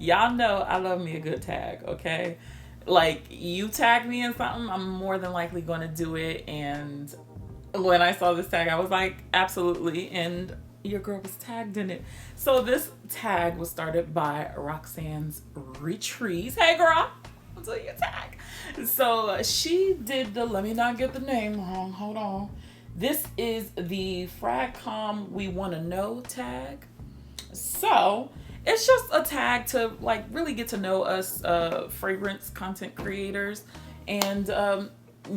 Y'all know I love me a good tag, okay? Like, you tag me in something, I'm more than likely going to do it. And when I saw this tag, I was like, absolutely. And your girl was tagged in it. So this tag was started by Roxanne's Retreats. Hey, girl, I'll do your tag. So she did the, let me not get the name wrong. Hold on. This is the Fragcom We Want to Know tag. So it's just a tag to like really get to know us fragrance content creators. And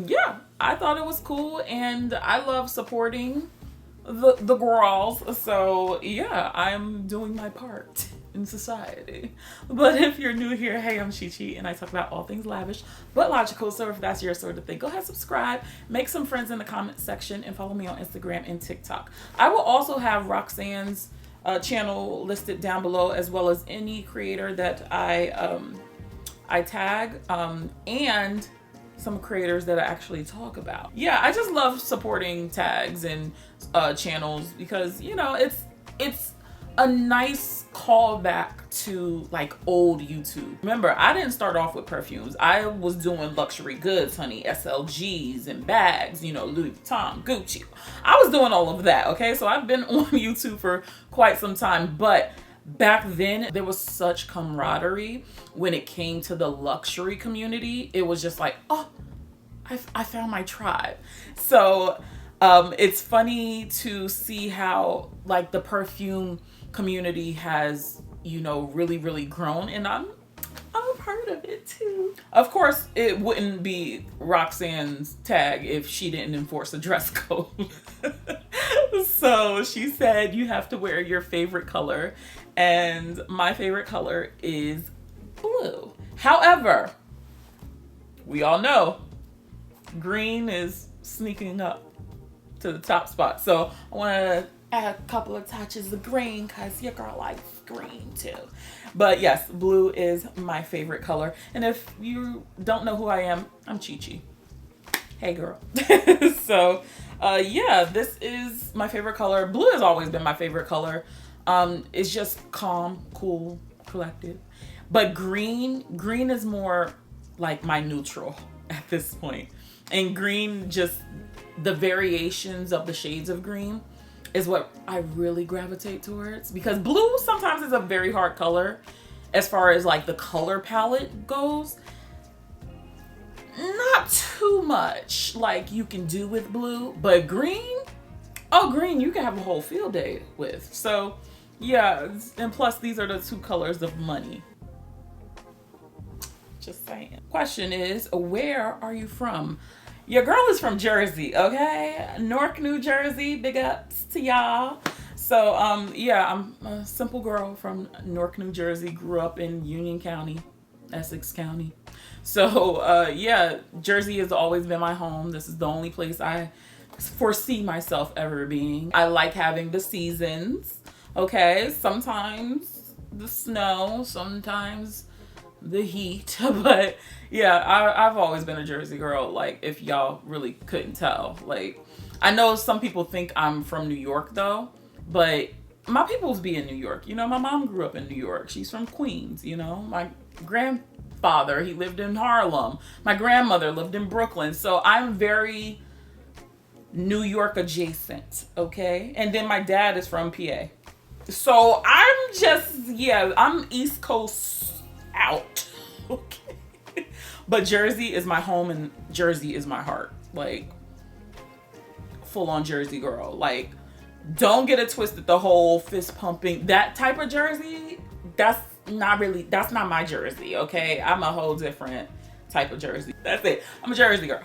yeah, I thought it was cool, and I love supporting the girls. So yeah, I'm doing my part in society. But if you're new here, hey, I'm Chi Chi, and I talk about all things lavish but logical. So if that's your sort of thing, go ahead, subscribe, make some friends in the comment section, and follow me on Instagram and TikTok. I will also have Roxanne's channel listed down below, as well as any creator that I tag, and some creators that I actually talk about. Yeah, I just love supporting tags and channels because, you know, it's a nice callback to like old YouTube. Remember, I didn't start off with perfumes. I was doing luxury goods, honey, SLGs and bags, you know, Louis Vuitton, Gucci. I was doing all of that, okay? So I've been on YouTube for quite some time, but back then there was such camaraderie when it came to the luxury community. It was just like, oh, I found my tribe. So it's funny to see how like the perfume community has, you know, really grown, and I'm a part of it too. Of course, it wouldn't be Roxanne's tag if she didn't enforce a dress code. So she said you have to wear your favorite color, and my favorite color is blue. However, we all know green is sneaking up to the top spot. So I want to add a couple of touches of green because your girl likes green too. But yes, blue is my favorite color. And if you don't know who I am, I'm Chi Chi. Hey, girl. So yeah, this is my favorite color. Blue has always been my favorite color. It's just calm, cool, collected. But green is more like my neutral at this point. And green, just the variations of the shades of green is what I really gravitate towards, because blue sometimes is a very hard color as far as like the color palette goes. Not too much like you can do with blue, but green, oh, green you can have a whole field day with. So yeah, and plus these are the two colors of money. Just saying. Question is, where are you from? Your girl is from Jersey, okay? Newark, New Jersey. Big ups to y'all. So yeah, I'm a simple girl from Newark, New Jersey. Grew up in Union County, Essex County. So yeah, Jersey has always been my home. This is the only place I foresee myself ever being. I like having the seasons, okay? Sometimes the snow, sometimes the heat. But yeah, I've always been a Jersey girl, like if y'all really couldn't tell. Like, I know some people think I'm from New York though, but my peoples be in New York. You know, my mom grew up in New York. She's from Queens, you know. My grandfather, he lived in Harlem. My grandmother lived in Brooklyn. So I'm very New York adjacent, okay? And then my dad is from PA. So I'm just, yeah, I'm East Coast out. Okay. But Jersey is my home and Jersey is my heart. Like, full on Jersey girl. Like, don't get it twisted, the whole fist pumping, that type of Jersey, that's not my Jersey, okay? I'm a whole different type of Jersey. That's it. I'm a Jersey girl.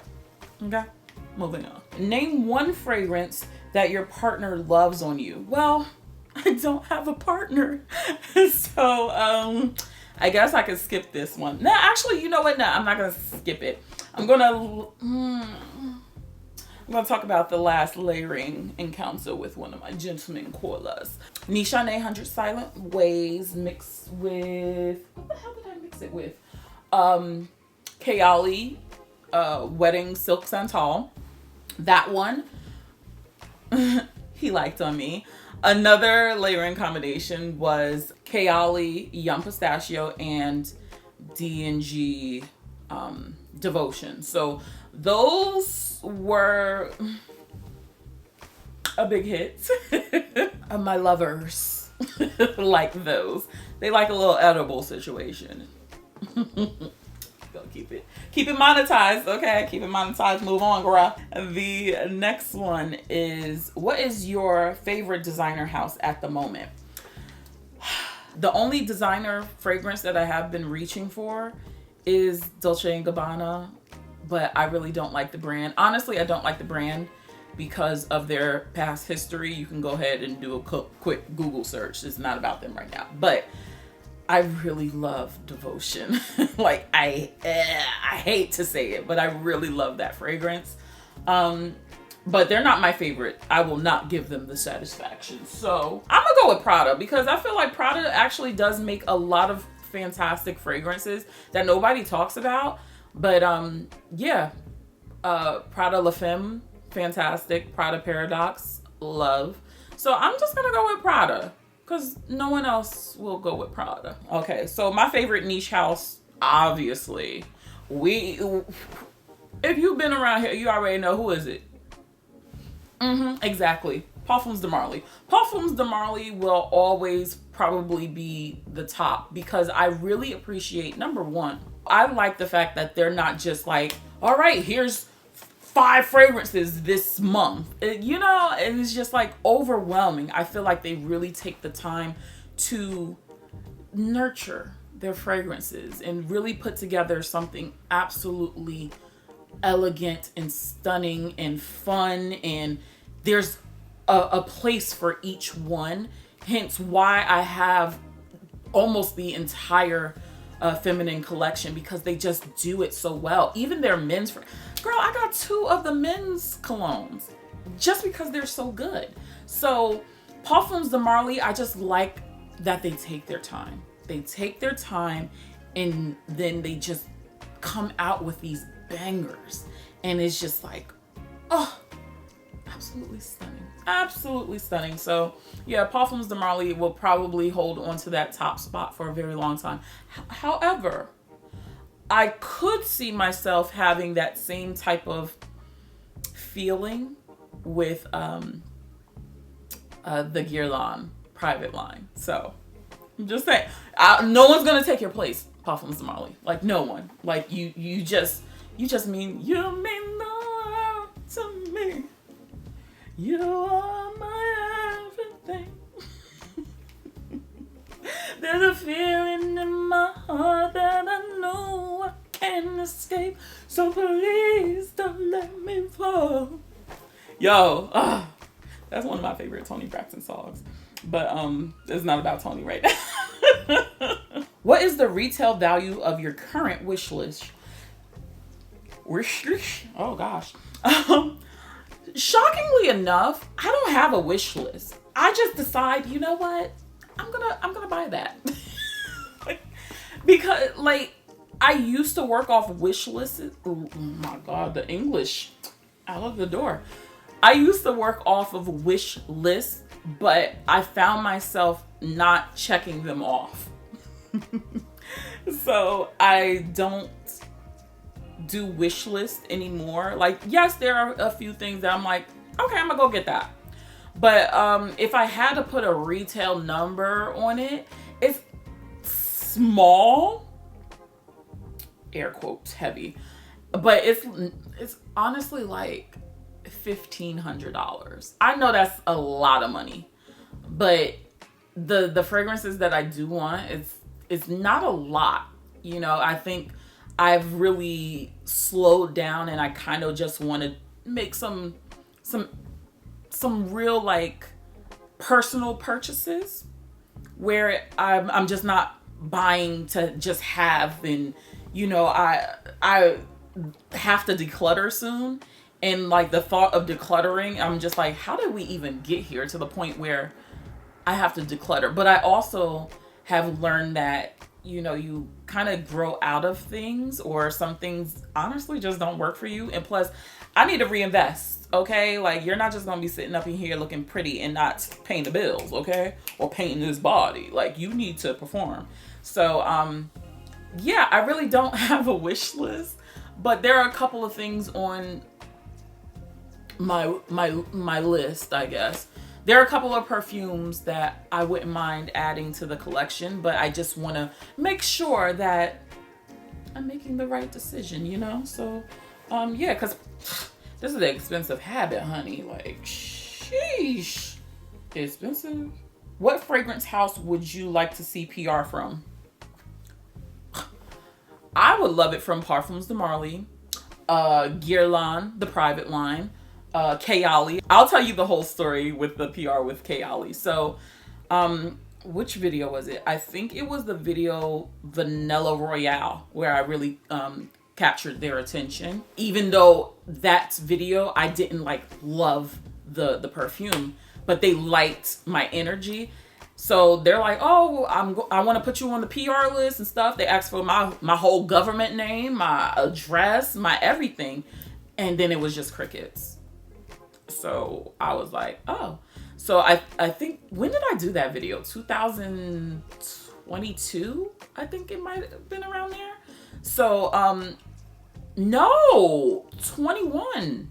Okay? Moving on. Name one fragrance that your partner loves on you. Well, I don't have a partner. So, I guess I could skip this one. No, actually, you know what? No, I'm not gonna skip it. I'm gonna talk about the last layering encounter with one of my gentlemen callers. Nishan 100 Silent Ways mixed with, what the hell did I mix it with? KAYALI Wedding Silk Santal. That one he liked on me. Another layering combination was KAYALI Young Pistachio and D&G Devotion. So those were a big hit. My lovers like those. They like a little edible situation. Go keep it monetized, okay? Keep it monetized. Move on, girl. The next one is, what is your favorite designer house at the moment? The only designer fragrance that I have been reaching for is Dolce & Gabbana, but I really don't like the brand. Honestly, I don't like the brand because of their past history. You can go ahead and do a quick Google search. It's not about them right now, but I really love Devotion. Like, I hate to say it, but I really love that fragrance. But they're not my favorite. I will not give them the satisfaction. So I'm gonna go with Prada, because I feel like Prada actually does make a lot of fantastic fragrances that nobody talks about. But yeah, Prada La Femme, fantastic. Prada Paradox, love. So I'm just gonna go with Prada, because no one else will go with Prada. Okay, so my favorite niche house, obviously, if you've been around here, you already know who is it. Exactly. Parfums de Marly. Parfums de Marly will always probably be the top, because I really appreciate, number one, I like the fact that they're not just like, all right, here's 5 fragrances this month. You know, it's just like overwhelming. I feel like they really take the time to nurture their fragrances and really put together something absolutely elegant and stunning and fun, and there's a place for each one. Hence why I have almost the entire feminine collection, because they just do it so well. Even their men's, girl, I got 2 of the men's colognes just because they're so good. So Parfums de Marly, I just like that they take their time. They take their time, and then they just come out with these bangers, and it's just like, oh, absolutely stunning. Absolutely stunning. So yeah, Parfums de Marly will probably hold on to that top spot for a very long time. However, I could see myself having that same type of feeling with the Guerlain private line. So I'm just saying, no one's gonna take your place, Parfums de Marly. Like, no one. Like, you just mean, you mean the world to me. You are my everything. There's a feeling in my heart that I know I can't escape. So please don't let me fall. Yo, that's one of my favorite Toni Braxton songs. But it's not about Toni right now. What is the retail value of your current wish list? Oh gosh. Shockingly enough, I don't have a wish list. I just decide, you know what? I'm gonna buy that. Because, like, I used to work off wish lists. Oh my God, the English out of the door. I used to work off of wish lists, but I found myself not checking them off. So I don't do wish list anymore. Like, yes, there are a few things that I'm like, okay, I'm gonna go get that. But if I had to put a retail number on it, it's small, air quotes heavy, but it's honestly like $1,500. I know that's a lot of money, but the fragrances that I do want, it's not a lot. You know, I think I've really slowed down, and I kind of just want to make some real, like, personal purchases where I'm just not buying to just have, and, you know, I have to declutter soon, and, like, the thought of decluttering, I'm just like, how did we even get here to the point where I have to declutter? But I also have learned that you know, you kind of grow out of things, or some things honestly just don't work for you. And plus, I need to reinvest, okay? Like, you're not just gonna be sitting up in here looking pretty and not paying the bills, okay? Or painting this body. Like, you need to perform. So, yeah, I really don't have a wish list, but there are a couple of things on my list, I guess. There are a couple of perfumes that I wouldn't mind adding to the collection, but I just want to make sure that I'm making the right decision, you know? So, yeah, because this is an expensive habit, honey. Like, sheesh. Expensive. What fragrance house would you like to see PR from? I would love it from Parfums de Marly, Guerlain, the private line, KAYALI. I'll tell you the whole story with the PR with KAYALI. So, which video was it? I think it was the video Vanilla Royale, where I really captured their attention. Even though that video, I didn't like love the perfume, but they liked my energy. So they're like, oh, I want to put you on the PR list and stuff. They asked for my whole government name, my address, my everything. And then it was just crickets. So I was like, oh. So I think, when did I do that video? 2022? I think it might have been around there. So, no, 21.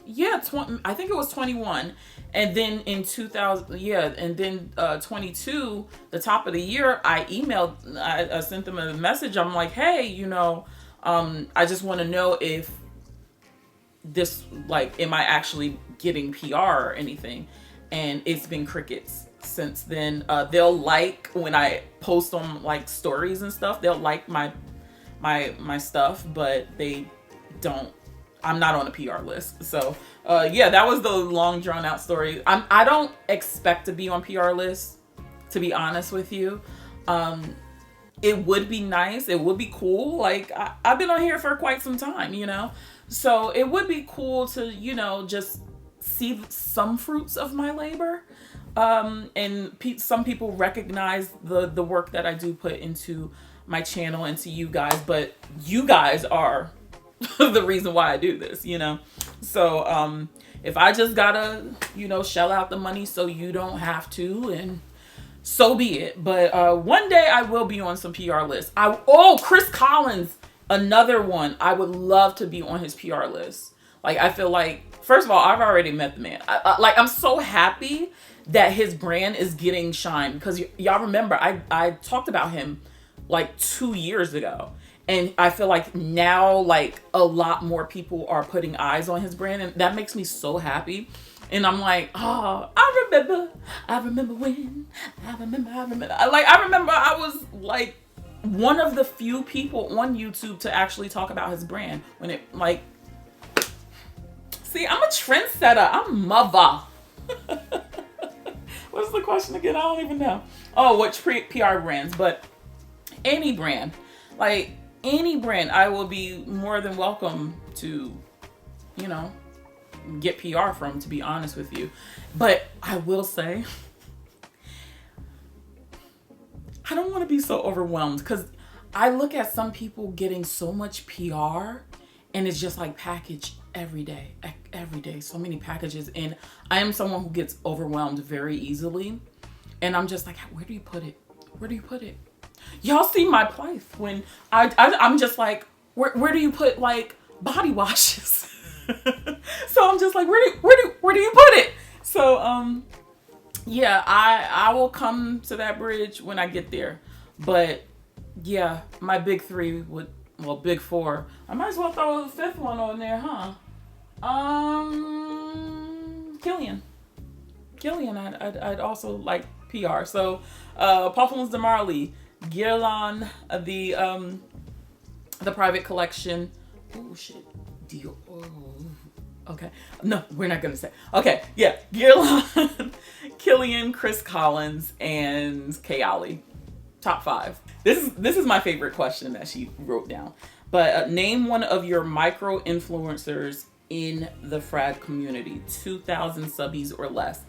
Yeah, I think it was 21. And then in 2000, yeah, and then 22, the top of the year, I sent them a message. I'm like, hey, you know, I just want to know if this, like, am I actually getting PR or anything? And it's been crickets since then. They'll like, when I post on like stories and stuff, they'll like my stuff, but they don't. I'm not on a PR list. So, yeah, that was the long drawn out story. I don't expect to be on PR lists, to be honest with you. It would be nice. It would be cool. Like, I've been on here for quite some time, you know? So it would be cool to, you know, just see some fruits of my labor. And some people recognize the work that I do put into my channel and to you guys, but you guys are the reason why I do this, you know? So, if I just gotta, you know, shell out the money so you don't have to, and so be it. But, one day I will be on some PR lists. Chris Collins, another one. I would love to be on his PR list. Like, I feel like, first of all, I've already met the man. I'm so happy that his brand is getting shine, because y'all remember, I talked about him like 2 years ago. And I feel like now, like, a lot more people are putting eyes on his brand, and that makes me so happy. And I'm like, oh, I remember when, I remember. I remember I was like one of the few people on YouTube to actually talk about his brand when it, like, see, I'm a trendsetter. I'm mother. What's the question again? I don't even know. Oh, which PR brands? But any brand, like, any brand, I will be more than welcome to, you know, get PR from, to be honest with you. But I will say, I don't want to be so overwhelmed, because I look at some people getting so much PR, and it's just like packaged every day, so many packages. And I am someone who gets overwhelmed very easily. And I'm just like, where do you put it? Where do you put it? Y'all see my plight when I'm just like, where do you put, like, body washes? So I'm just like, where do you put it? So yeah, I will come to that bridge when I get there. But yeah, my big three big four. I might as well throw the fifth one on there, huh? Killian, I'd also like PR. So Parfums de Marly, Guerlain, the private collection. Oh shit, Dior. Oh, okay. No, we're not gonna say. Okay, yeah, Guerlain, Killian, Chris Collins, and KAYALI. Top 5. This is my favorite question that she wrote down. But name one of your micro influencers in the frag community, 2,000 subbies or less.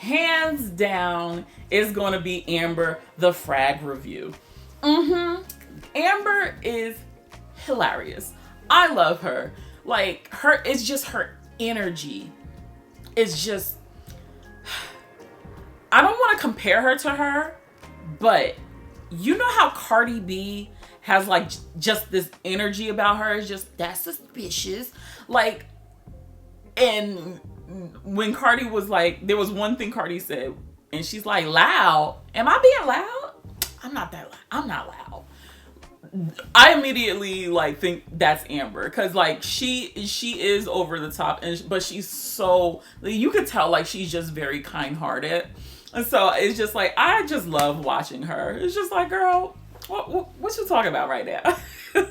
hands down, is going to be Amber, the Frag Review. Amber is hilarious. I love her. Like, it's just her energy. It's just, I don't want to compare her to her, but you know how Cardi B has like just this energy about her? It's just, that's suspicious. Like, and when Cardi was like, there was one thing Cardi said, and she's like, loud. Am I being loud? I'm not that loud. I'm not loud. I immediately like think that's Amber, because like she is over the top, but she's so, you could tell like she's just very kind-hearted, and so it's just like, I just love watching her. It's just like, girl, what you talking about right now?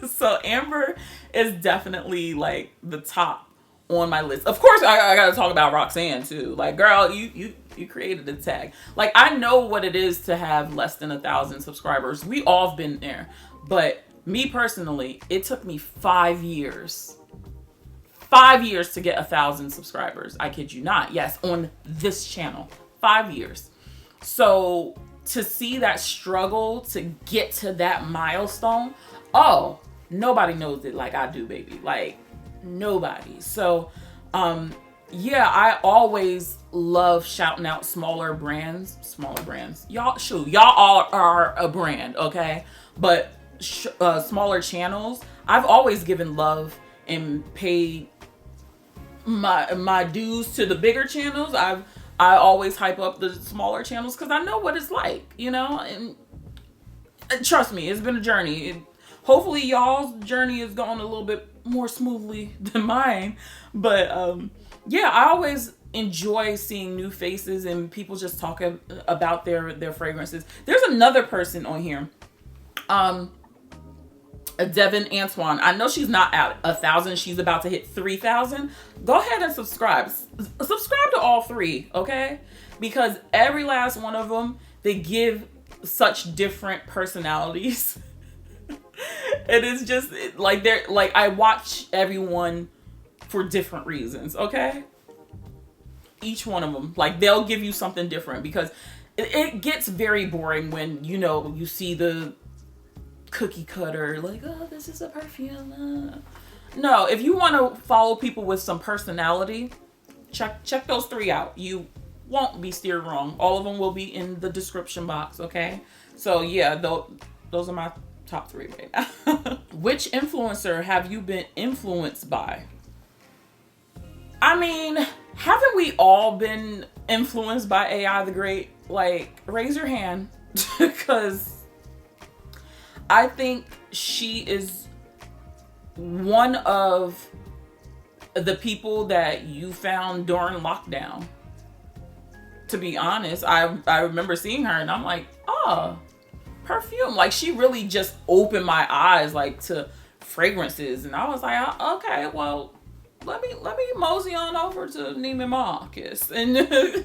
So Amber is definitely like the top on my list. Of course, I gotta talk about Roxanne too. Like, girl, you created a tag. Like, I know what it is to have less than 1,000 subscribers. We all have been there. But me personally, it took me 5 years. 5 years to get 1,000 subscribers. I kid you not. Yes, on this channel. 5 years. So to see that struggle to get to that milestone, oh, nobody knows it like I do, baby. Like, nobody. So yeah, I always love shouting out smaller brands. Y'all all are a brand, okay? But smaller channels, I've always given love and paid my dues to the bigger channels. I always hype up the smaller channels because I know what it's like, you know? And trust me, it's been a journey. Hopefully y'all's journey is going a little bit more smoothly than mine. But yeah, I always enjoy seeing new faces and people just talking about their fragrances. There's another person on here, Devin Antoine. I know she's not at 1,000. She's about to hit 3,000. Go ahead and subscribe. Subscribe to all three, okay? Because every last one of them, they give such different personalities. And it's just like, they're like, I watch everyone for different reasons, okay? Each one of them, like, they'll give you something different, because it gets very boring when, you know, you see the cookie cutter, like, oh, this is a perfume. No, if you want to follow people with some personality, check those three out. You won't be steered wrong. All of them will be in the description box, okay? So yeah, those are my top three right now. Which influencer have you been influenced by? I mean, haven't we all been influenced by AI the Great? Like, raise your hand, because I think she is one of the people that you found during lockdown. To be honest, I remember seeing her and I'm like, oh, Perfume. Like, she really just opened my eyes like to fragrances, and I was like, okay, well, let me mosey on over to Neiman Marcus, and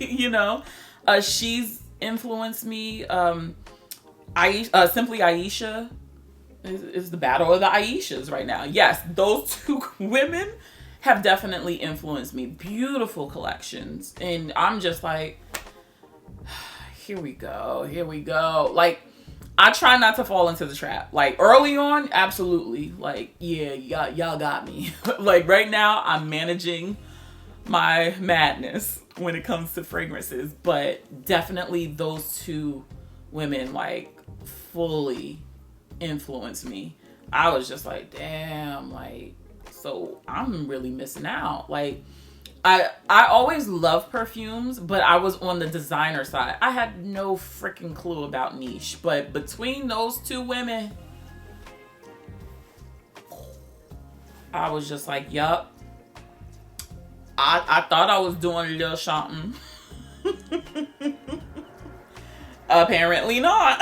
you know, she's influenced me. Simply Aisha is the battle of the Aishas right now. Yes, those two women have definitely influenced me. Beautiful collections, and I'm just like, here we go. Like, I try not to fall into the trap. Like, early on, absolutely. Like, yeah, y'all got me. Like, right now, I'm managing my madness when it comes to fragrances. But definitely those two women, like, fully influenced me. I was just like, damn, like, so I'm really missing out. Like, I always loved perfumes, but I was on the designer side. I had no freaking clue about niche. But between those two women, I was just like, yup. I thought I was doing a little something. Apparently not.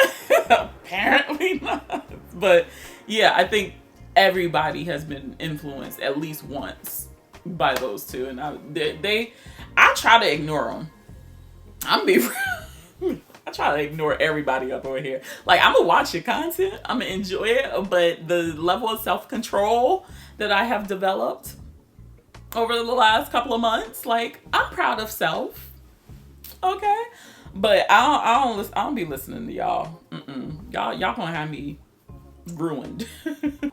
Apparently not. But yeah, I think everybody has been influenced at least once by those two, and I try to ignore them. I try to ignore everybody up over here. Like, I'm gonna watch your content, I'm gonna enjoy it, but the level of self-control that I have developed over the last couple of months, like, I'm proud of self. Okay, but I don't be listening to y'all. Y'all gonna have me ruined.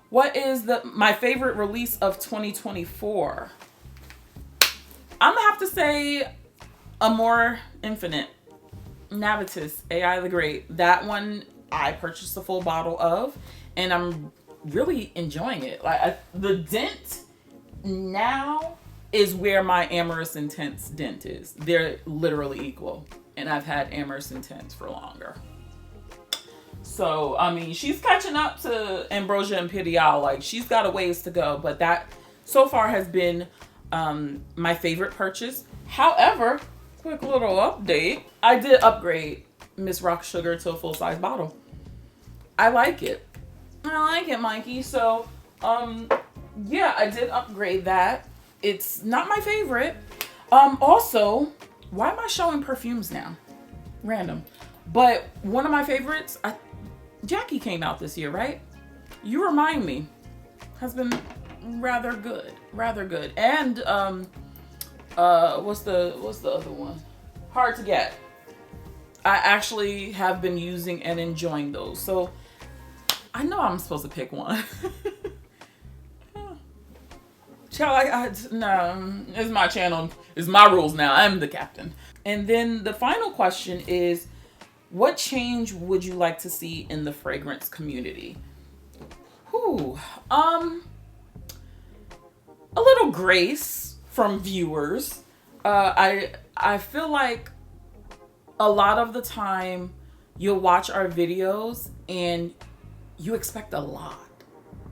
What is my favorite release of 2024? I'm gonna have to say AMOUR Infinite, NAVITUS, AI the Great. That one I purchased a full bottle of, and I'm really enjoying it. Like the dent now is where my Amorous Intense dent is. They're literally equal, and I've had Amorous Intense for longer. So, I mean, she's catching up to Ambrosia Imperial. Like, she's got a ways to go, but that so far has been my favorite purchase. However, quick little update. I did upgrade Miss Rock Sugar to a full-size bottle. I like it. I like it, Mikey. So, yeah, I did upgrade that. It's not my favorite. Also, why am I showing perfumes now? Random. But one of my favorites, Jackie came out this year, right? You Remind Me has been rather good. Rather good. And what's the other one? Hard to Get. I actually have been using and enjoying those. So I know I'm supposed to pick one. Child, no, it's my channel. It's my rules now. I'm the captain. And then the final question is, what change would you like to see in the fragrance community? A little grace from viewers. I feel like a lot of the time you'll watch our videos and you expect a lot,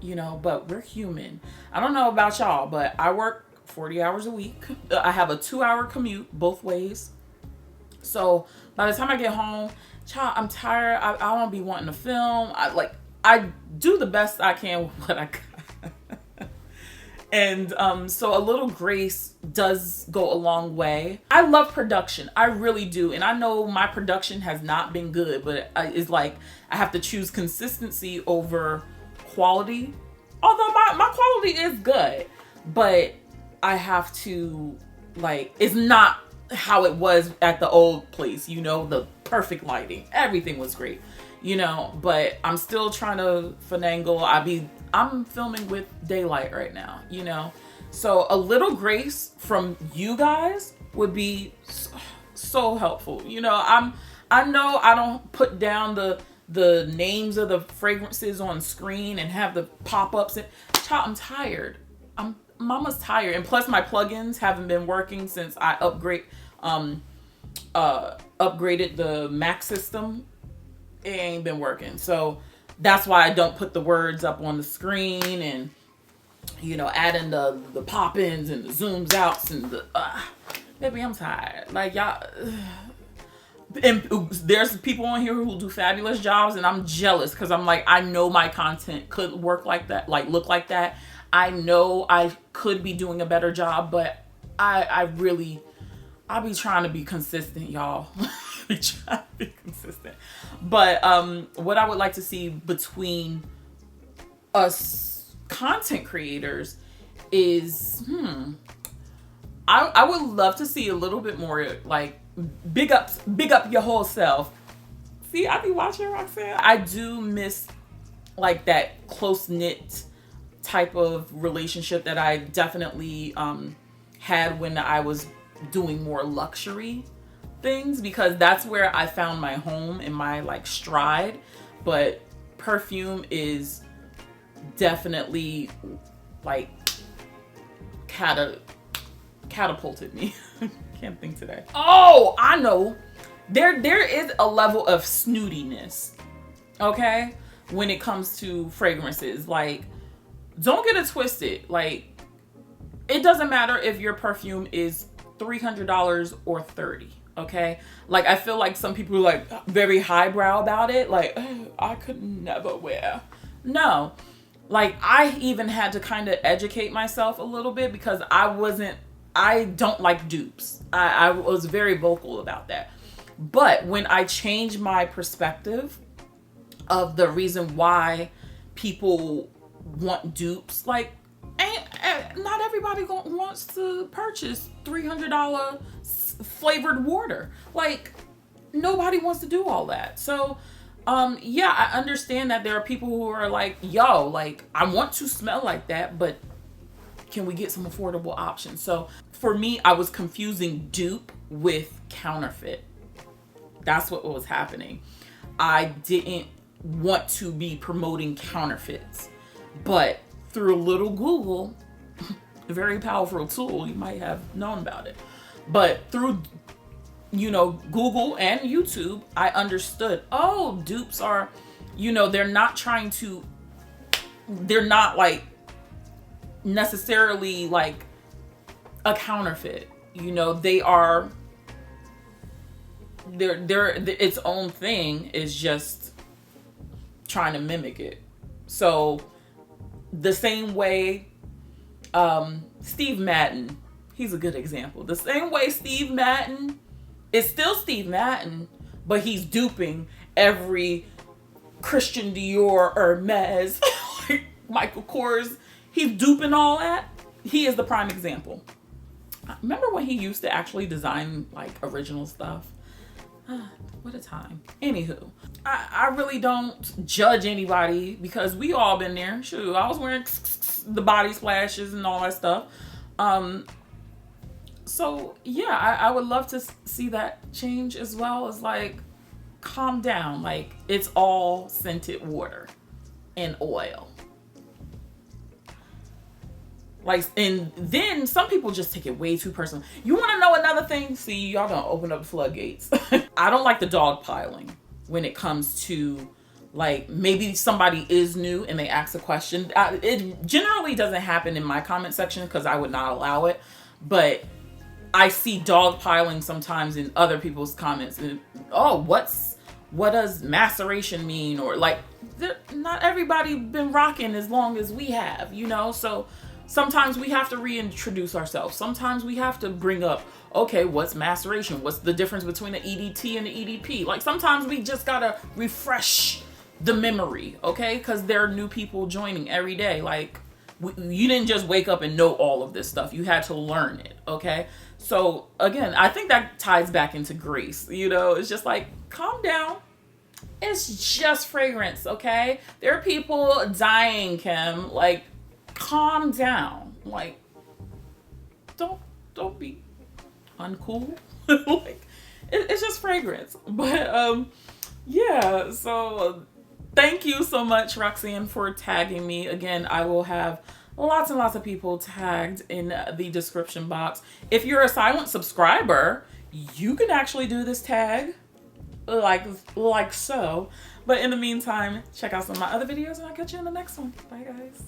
you know, but we're human. I don't know about y'all, but I work 40 hours a week. I have a 2-hour commute both ways. So by the time I get home, child, I'm tired. I don't be wanting to film. I do the best I can with what I got. And so a little grace does go a long way. I love production. I really do. And I know my production has not been good, but it's like I have to choose consistency over quality. Although my quality is good, but I have to, like, it's not how it was at the old place, you know, the perfect lighting. Everything was great, you know, but I'm still trying to finagle. I'm filming with daylight right now, you know. So a little grace from you guys would be so helpful. You know, I know I don't put down the names of the fragrances on screen and have the pop-ups. Child, I'm tired. Mama's tired. And plus my plugins haven't been working since I upgraded the Mac system. It ain't been working. So that's why I don't put the words up on the screen and, you know, adding the pop-ins and the zooms outs and the, baby, I'm tired. Like, y'all, and there's people on here who do fabulous jobs, and I'm jealous because I'm like, I know my content could work like that, like look like that. I know I could be doing a better job, but I'll be trying to be consistent, y'all. Be trying to be consistent. But what I would like to see between us content creators is, I would love to see a little bit more, like, big up your whole self. See, I be watching Roxanne. I do miss, like, that close-knit type of relationship that I definitely had when I was doing more luxury things, because that's where I found my home and my, like, stride. But Perfume is definitely, like, catapulted me. Can't think today. Oh, I know. There is a level of snootiness, okay, when it comes to fragrances. Like, don't get it twisted. Like, it doesn't matter if your perfume is $300 or $30, okay? Like, I feel like some people are, like, very highbrow about it. Like, oh, I could never wear. No. Like, I even had to kind of educate myself a little bit because I don't like dupes. I was very vocal about that. But when I changed my perspective of the reason why people want dupes, like, not everybody wants to purchase $300 flavored water. Like, nobody wants to do all that. So yeah, I understand that there are people who are like, yo, like, I want to smell like that, but can we get some affordable options? So for me, I was confusing dupe with counterfeit. That's what was happening. I didn't want to be promoting counterfeits, but through a little Google, a very powerful tool, you might have known about it, but through, you know, Google and YouTube, I understood, oh, dupes are, you know, they're not like necessarily like a counterfeit. You know, they're its own thing, is just trying to mimic it. So the same way Steve Madden, he's a good example. The same way Steve Madden is still Steve Madden, but he's duping every Christian Dior, Hermes, Michael Kors. He's duping all that. He is the prime example. Remember when he used to actually design like original stuff? What a time. Anywho, I really don't judge anybody because we all been there. Shoot, I was wearing the body splashes and all that stuff. So yeah, I would love to see that change, as well as like, calm down. Like, it's all scented water and oil. Like, and then some people just take it way too personal. You want to know another thing? See, y'all gonna open up the floodgates. I don't like the dogpiling when it comes to, like, maybe somebody is new and they ask a question. It generally doesn't happen in my comment section because I would not allow it, but I see dogpiling sometimes in other people's comments. And, oh, what does maceration mean? Or like, not everybody been rocking as long as we have, you know? So sometimes we have to reintroduce ourselves. Sometimes we have to bring up, okay, what's maceration? What's the difference between the EDT and the EDP? Like, sometimes we just gotta refresh the memory, okay? Because there are new people joining every day. Like, you didn't just wake up and know all of this stuff. You had to learn it, okay? So again, I think that ties back into grace. You know, it's just like, calm down. It's just fragrance, okay? There are people dying, Kim. Like, calm down. Like, don't be uncool. Like, it's just fragrance. But yeah, so thank you so much, Roxanne, for tagging me. Again, I will have lots and lots of people tagged in the description box. If you're a silent subscriber, you can actually do this tag like so. But in the meantime, check out some of my other videos and I'll catch you in the next one. Bye, guys.